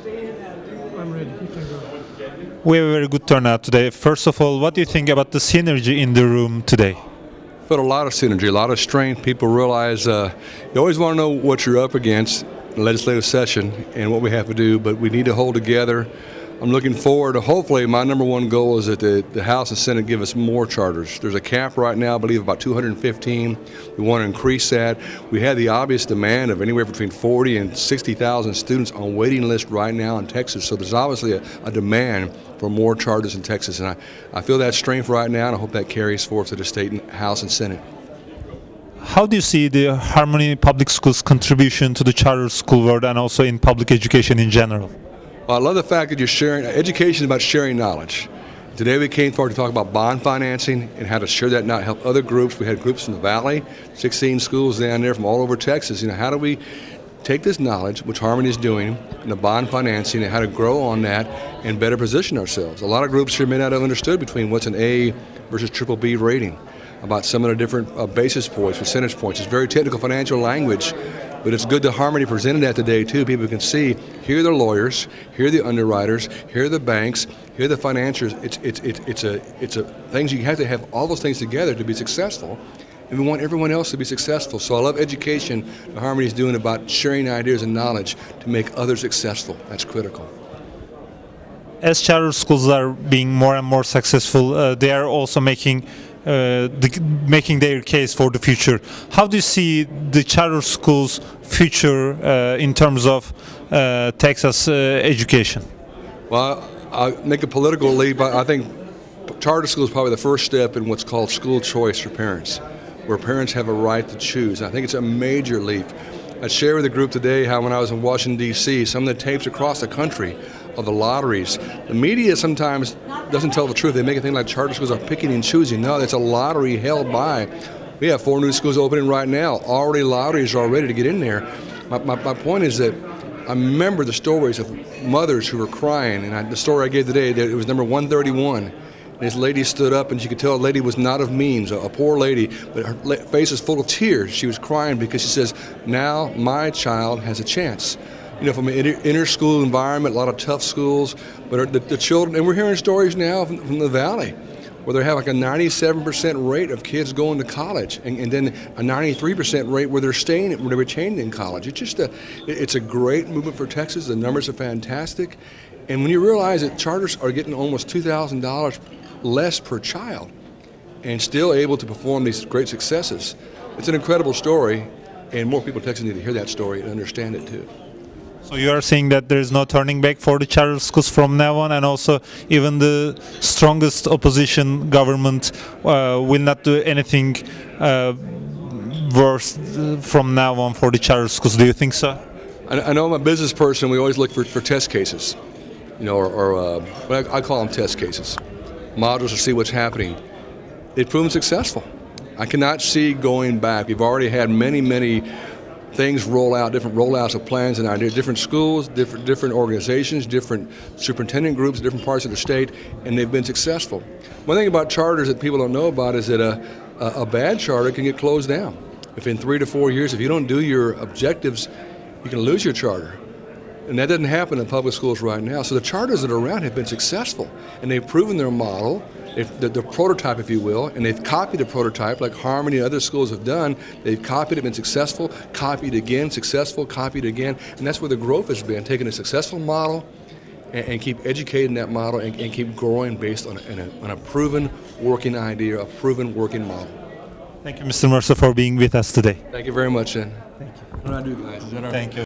I'm ready. You can go. We have a very good turnout today. First of all, what do you think about the synergy in the room today? Felt a lot of synergy, a lot of strength. People realize you always want to know what you're up against in the legislative session and what we have to do, but we need to hold together. I'm looking forward to, hopefully, my number one goal is that the House and Senate give us more charters. There's a cap right now, I believe about 215. We want to increase that. We had the obvious demand of anywhere between 40 and 60,000 students on waiting list right now in Texas. So there's obviously a demand for more charters in Texas. And I feel that strength right now, and I hope that carries forth to the state and House and Senate. How do you see the Harmony Public Schools' contribution to the charter school world and also in public education in general? Well, I love the fact that you're sharing. Education is about sharing knowledge. Today we came forward to talk about bond financing and how to share that knowledge, help other groups. We had groups from the Valley, 16 schools down there from all over Texas. How do we take this knowledge, which Harmony is doing, and the bond financing, and how to grow on that and better position ourselves. A lot of groups here may not have understood between what's an A versus triple B rating, about some of the different basis points, percentage points. It's very technical financial language. But it's good that Harmony presented that today too. People can see, here are the lawyers, here are the underwriters, here are the banks, here are the financiers. It's a things you have to have all those things together to be successful. And we want everyone else to be successful. So I love education that Harmony is doing about sharing ideas and knowledge to make others successful. That's critical. As charter schools are being more and more successful, they are also making their case for the future. How do you see the charter schools' future in terms of Texas education? Well, I'll make a political leap. I think charter school is probably the first step in what's called school choice for parents, where parents have a right to choose. I think it's a major leap. I shared with the group today how when I was in Washington, D.C., some of the tapes across the country of the lotteries. The media sometimes doesn't tell the truth. They make it think like charter schools are picking and choosing. No, it's a lottery held by. We have 4 new schools opening right now. Already lotteries are ready to get in there. My point is that I remember the stories of mothers who were crying, and the story I gave today, that it was number 131. And this lady stood up, and you could tell the lady was not of means, a poor lady, but her face was full of tears. She was crying because she says, now my child has a chance. From an inner school environment, a lot of tough schools, but the children, and we're hearing stories now from the Valley, where they have like a 97% rate of kids going to college, and then a 93% rate where they're staying, where they're retained in college. It's a great movement for Texas. The numbers are fantastic, and when you realize that charters are getting almost $2,000 less per child, and still able to perform these great successes, it's an incredible story, and more people in Texas need to hear that story and understand it too. So you are saying that there is no turning back for the charter schools from now on, and also even the strongest opposition government will not do anything worse from now on for the charter schools. Do you think so? I know I'm a business person. We always look for test cases, but I call them test cases, modules to see what's happening. They've proven successful. I cannot see going back. We've already had many things roll out, different rollouts of plans and ideas, different schools, different organizations, different superintendent groups, different parts of the state, and they've been successful. One thing about charters that people don't know about is that a bad charter can get closed down. If in 3 to 4 years, if you don't do your objectives, you can lose your charter. And that doesn't happen in public schools right now. So the charters that are around have been successful, and they've proven their model, the prototype, if you will, and they've copied the prototype like Harmony and other schools have done. They've copied it, been successful, copied again, successful, copied again, and that's where the growth has been, taking a successful model and keep educating that model and keep growing based on a proven working idea, a proven working model. Thank you, Mr. Mercer, for being with us today. Thank you very much, Jen. Thank you. What do I do, guys? Is that all right? Thank you.